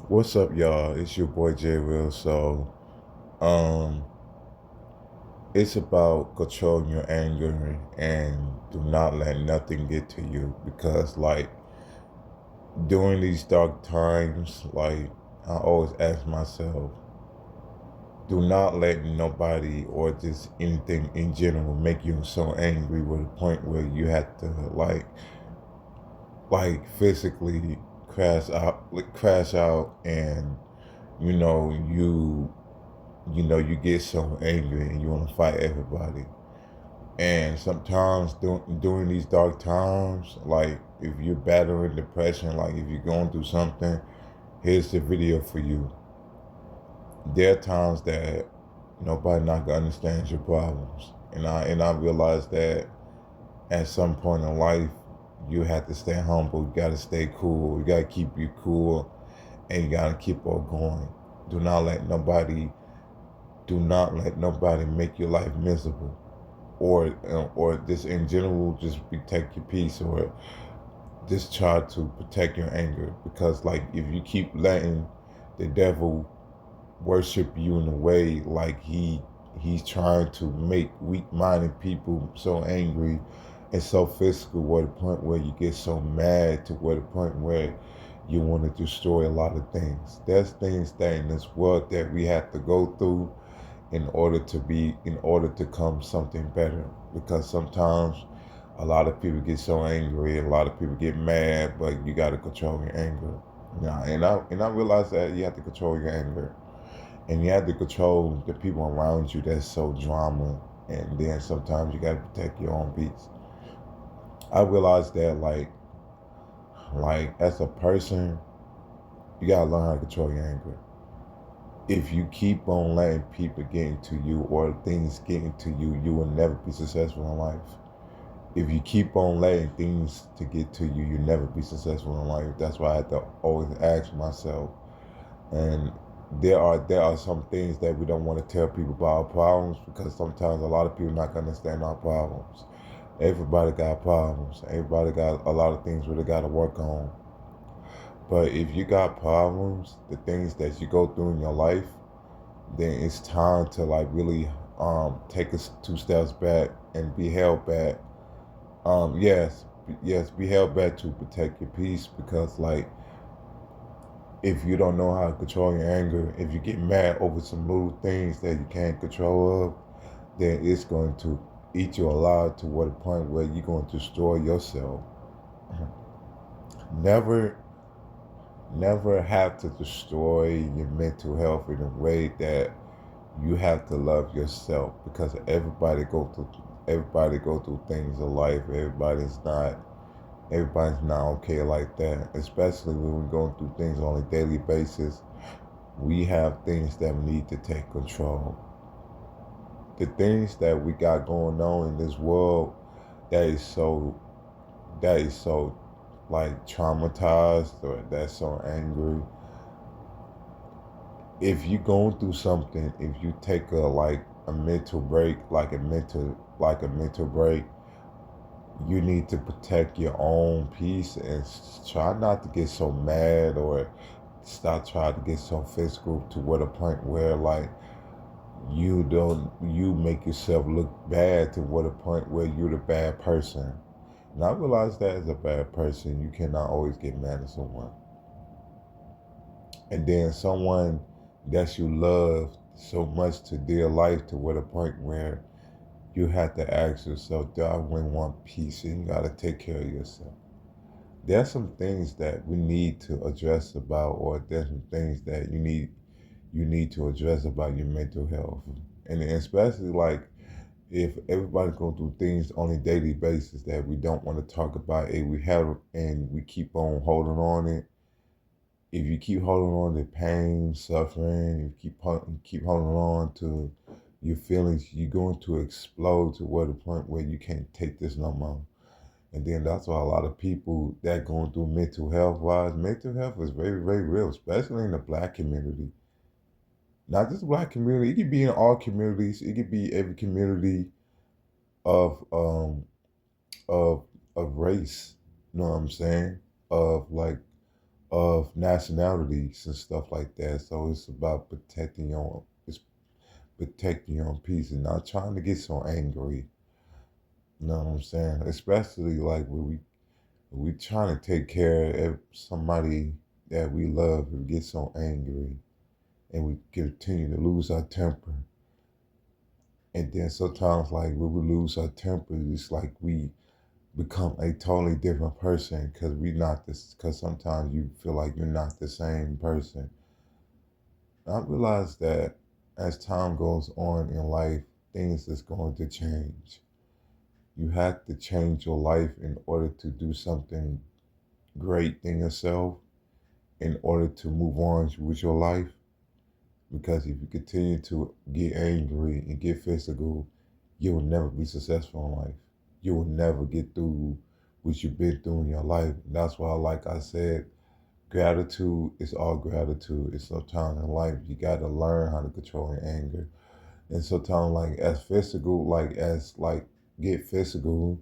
What's up, y'all? It's your boy J Will. Um, it's about controlling your anger and do not let nothing get to you because, during these dark times, I always ask myself, do not let nobody or just anything in general make you so angry with a point where you have to physically crash out, and you know you you get so angry and you want to fight everybody. And sometimes during these dark times, like if you're battling depression, like if you're going through something, here's the video for you. There are times that nobody not gonna understand your problems, and I realized that at some point in life, you have to stay humble. You gotta stay cool. You gotta keep you cool, and you gotta keep on going. Do not let nobody do not let nobody make your life miserable, or just in general, just protect your peace, or just try to protect your anger. Because like if you keep letting the devil worship you in a way, like he's trying to make weak-minded people so angry and so physical, where the point where you get so mad to where the point where you want to destroy a lot of things. There's things that in this world that we have to go through in order to come something better, because sometimes a lot of people get so angry, a lot of people get mad, but you got to control your anger. Yeah, and I realize that you have to control your anger, and you have to control the people around you that's so drama, and then sometimes you got to protect your own peace. I realize that as a person, you got to learn how to control your anger. If you keep on letting people get into you or things get into you, you will never be successful in life. If you keep on letting things to get to you, you'll never be successful in life. That's why I have to always ask myself. And there are some things that we don't want to tell people about our problems, because sometimes a lot of people not gonna understand our problems. Everybody got problems. Everybody got a lot of things where they gotta work on. But if you got problems, the things that you go through in your life, then it's time to really take us 2 steps back and be held back. Yes, be held back to protect your peace, because if you don't know how to control your anger, if you get mad over some little things that you can't control of, then it's going to eat you alive to what a point where you're going to destroy yourself. Never, never have to destroy your mental health in a way that you have to love yourself, because everybody go through things in life. Everybody's not okay like that, especially when we're going through things on a daily basis. We have things that we need to take control. The things that we got going on in this world, that is so traumatized, or that's so angry. If you're going through something, if you take a mental break, like a mental break, you need to protect your own peace and try not to get so mad, or stop trying to get so physical to what a point where you make yourself look bad to what a point where you're the bad person. And I realize that as a bad person, you cannot always get mad at someone. And then someone that you love so much to dear life to what a point where you have to ask yourself, do I really want peace? And you gotta take care of yourself. There's some things that we need to address about, or there's some things that you need to address about your mental health. And especially if everybody go through things on a daily basis that we don't want to talk about, and we keep on holding on it. If you keep holding on to pain, suffering, you keep holding on to your feelings, you're going to explode to what the point where you can't take this no more. And then that's why a lot of people that going through mental health is very, very real, especially in the black community. Not just the black community, it could be in all communities. It could be every community of of of race. You know what I'm saying? Of of nationalities and stuff like that. So it's about protecting your own peace and not trying to get so angry. You know what I'm saying? Especially like when we trying to take care of somebody that we love and get so angry and we continue to lose our temper. And then sometimes like when we lose our temper, it's like we become a totally different person because we not this because sometimes you feel like you're not the same person. I realize that as time goes on in life, things is going to change. You have to change your life in order to do something great in yourself, in order to move on with your life. Because if you continue to get angry and get physical, you will never be successful in life. You will never get through what you've been through in your life. And that's why, like I said, gratitude is all gratitude. It's sometimes in life you got to learn how to control your anger. And sometimes, like as physical, like as like get physical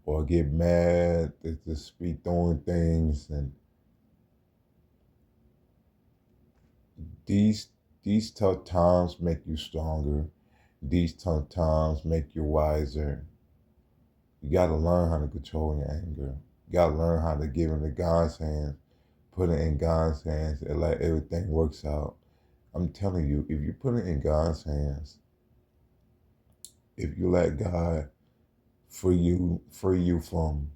or get mad, to just be throwing things, and these these tough times make you stronger. These tough times make you wiser. You got to learn how to control your anger. You got to learn how to give it in God's hands, put it in God's hands, and let everything works out. I'm telling you, if you put it in God's hands, if you let God free you from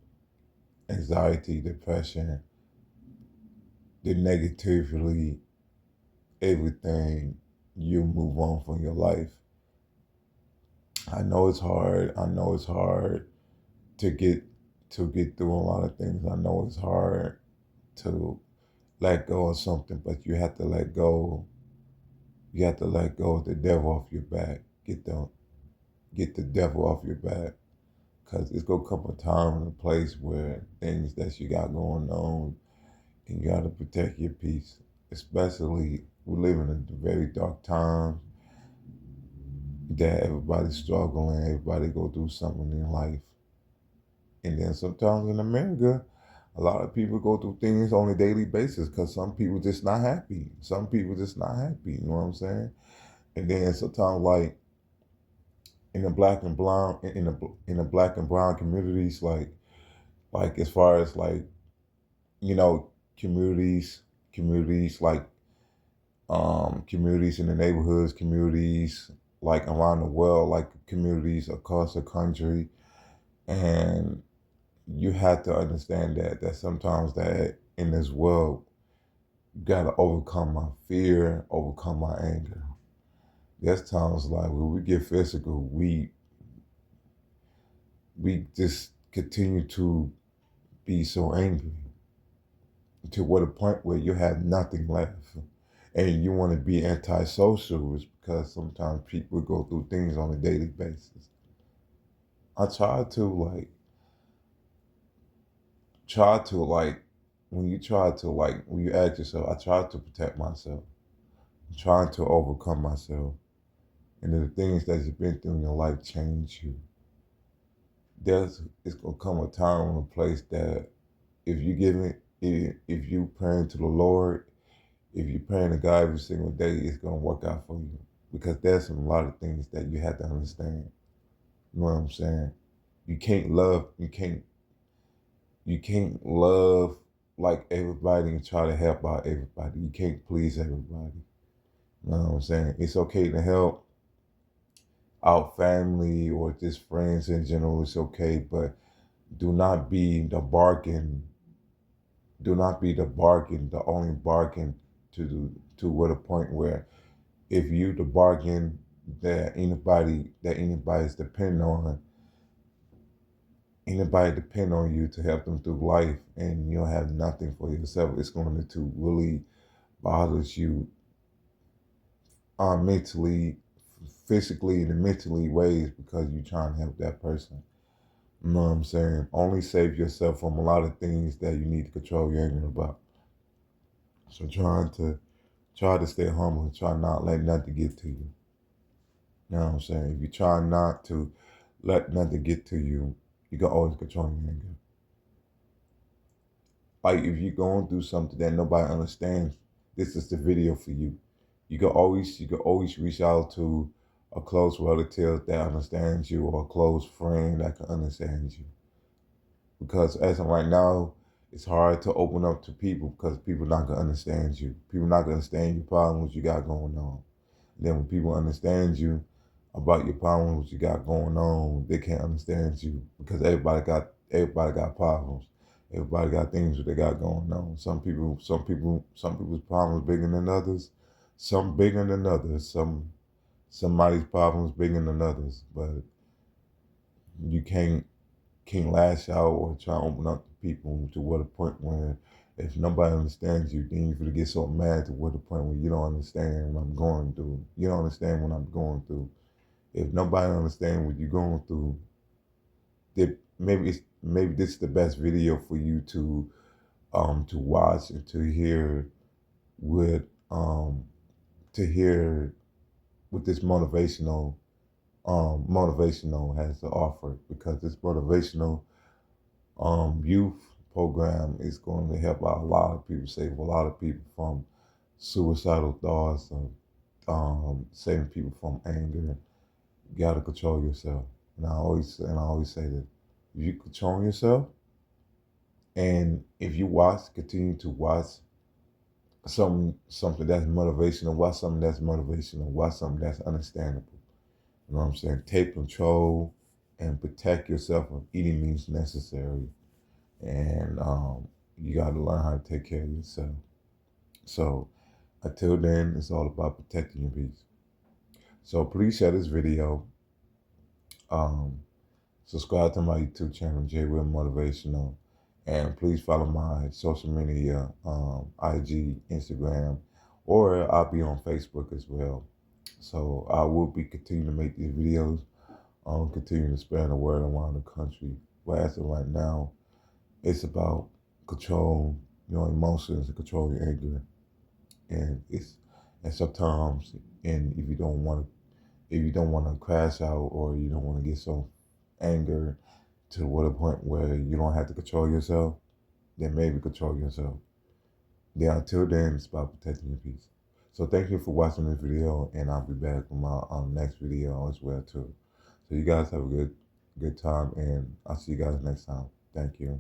anxiety, depression, the negativity, everything, you move on from your life. I know it's hard. I know it's hard to get through a lot of things. I know it's hard to let go of something, but you have to let go. You have to let go of the devil off your back. Get the devil off your back. Cause it's gonna come a time and a place where things that you got going on, and you gotta protect your peace. Especially we live in a very dark time that everybody's struggling, everybody go through something in life. And then sometimes in America, a lot of people go through things on a daily basis because some people just not happy. Some people just not happy. You know what I'm saying? And then sometimes like in the black and brown in the black and brown communities, like as far as like you know communities like communities in the neighborhoods, communities like around the world, like communities across the country, and you have to understand that sometimes that in this world, you gotta overcome my fear, overcome my anger. There's times like when we get physical, we just continue to be so angry to what a point where you have nothing left. And you want to be antisocial is because sometimes people go through things on a daily basis. I try to when you ask yourself, I try to protect myself. I'm trying to overcome myself. And the things that you've been through in your life change you. It's gonna come a time and a place that if you give it if you praying to the Lord, if you praying to God every single day, it's gonna work out for you. Because there's a lot of things that you have to understand. You know what I'm saying? You can't love you can't love like everybody and try to help out everybody. You can't please everybody. You know what I'm saying? It's okay to help out family or just friends in general. It's okay, but do not be the bargain. Do not be the bargain, the only bargain to what a point where if you the bargain that anybody's depend on you to help them through life, and you don't have nothing for yourself, it's going to really bothers you mentally, physically, and mentally ways because you're trying to help that person. You know what I'm saying? Only save yourself from a lot of things that you need to control your anger about. So try to stay humble and try not let nothing get to you. You know what I'm saying? If you try not to let nothing get to you, you can always control your anger. Like if you're going through something that nobody understands, this is the video for you. You can always reach out to a close relative that understands you, or a close friend that can understand you. Because as of right now, it's hard to open up to people because people not gonna understand you. People not gonna understand your problems you got going on. Then when people understand you about your problems you got going on, they can't understand you because everybody got problems. Everybody got things that they got going on. Some people's problems bigger than others. Some bigger than others. Somebody's problems bigger than others. But you can't lash out or try to open up to people to what a point where if nobody understands you, then you get so mad to what the point where you don't understand what I'm going through. You don't understand what I'm going through. If nobody understands what you're going through, then maybe this is the best video for you to watch and to hear with to hear what this motivational has to offer, because this motivational youth program is going to help out a lot of people, save a lot of people from suicidal thoughts, and saving people from anger. You got to control yourself. And I always say that if you control yourself, and if you continue to watch something that's motivational, watch something that's understandable. You know what I'm saying? Take control and protect yourself from any means necessary. And you got to learn how to take care of yourself. So until then, it's all about protecting your peace. So please share this video. Um, Subscribe to my YouTube channel, J Will Motivational, and please follow my social media, IG, Instagram, or I'll be on Facebook as well. So I will be continuing to make these videos, continuing to spread the word around the country. But as of right now, it's about control your emotions and control your anger. And sometimes, and if you don't want to crash out, or you don't want to get so angry to what a point where you don't have to control yourself, then maybe control yourself. Yeah, until then, it's about protecting your peace. So thank you for watching this video, and I'll be back with my next video as well too. So you guys have a good time, and I'll see you guys next time. Thank you.